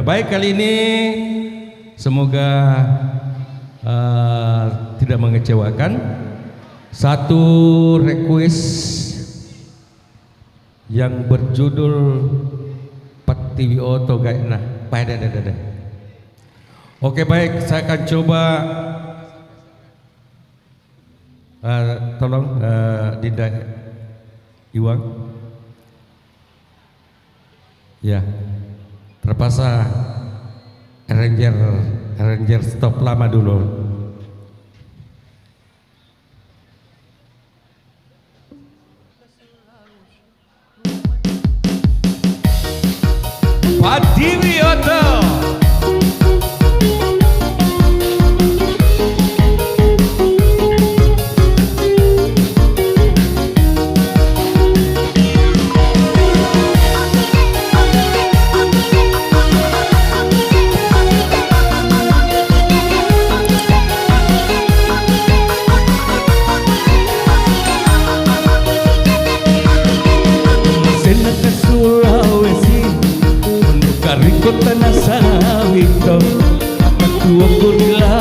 Baik, kali ini semoga tidak mengecewakan. Satu request yang berjudul Patiwi Oto Gaina. Oke, baik, saya akan coba. Tolong Dinda Iwang. Ya, terpaksa arranger stop lama dulu. Patiwi Oto. Kota Nasawito, tua kurila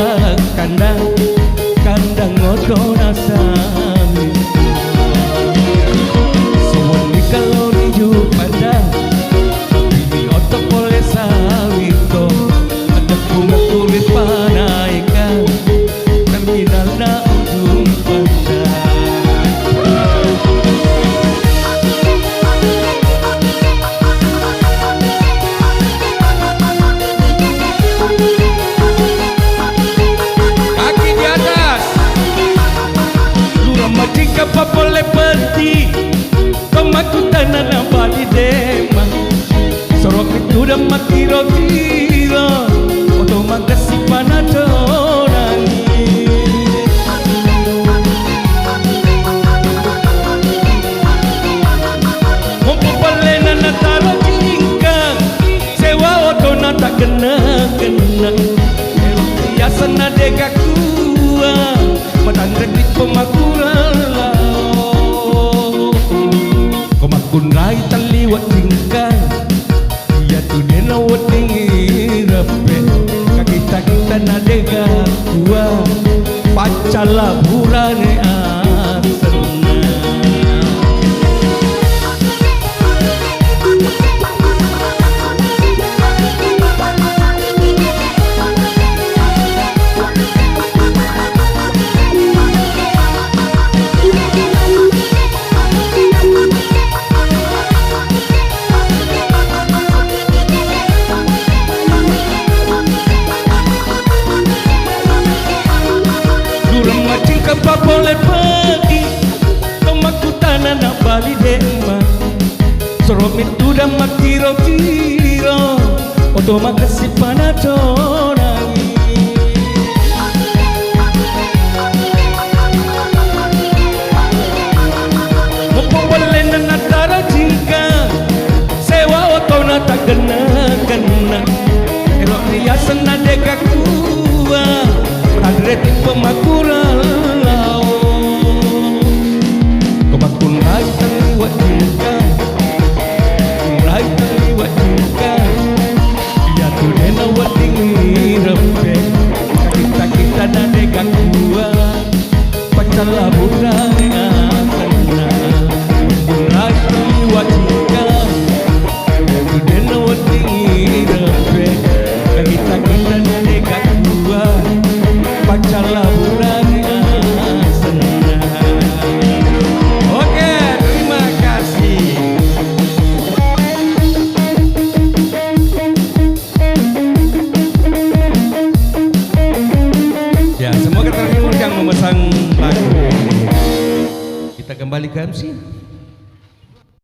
kandang oto Nasawi. Semua kalau riju pada ini oto boleh sawito, ada bunga kulit panaikan dan minalna ujung pandang. Apa boleh pergi pemaku tanah nabali dema sorok itu dah mati rotiro oto magasi panatorangi mampu palena nataro tingkang sewa oto nata kena hiasan nadega kuah madandrek di pemakuran kunrai taliwat tingkang ya tu dena watingi rape kakita kita nadega kuah pacala burane asana. Apa boleh pergi pemaku tanah nak bali dema sorok itu dah mati rotiro oto makasih panatorangi mampu boleh natara tingkang sewa oto nata kena erok riasan nadega kuah adreti pemakuran memesan lagu. Kita kembali ke MC.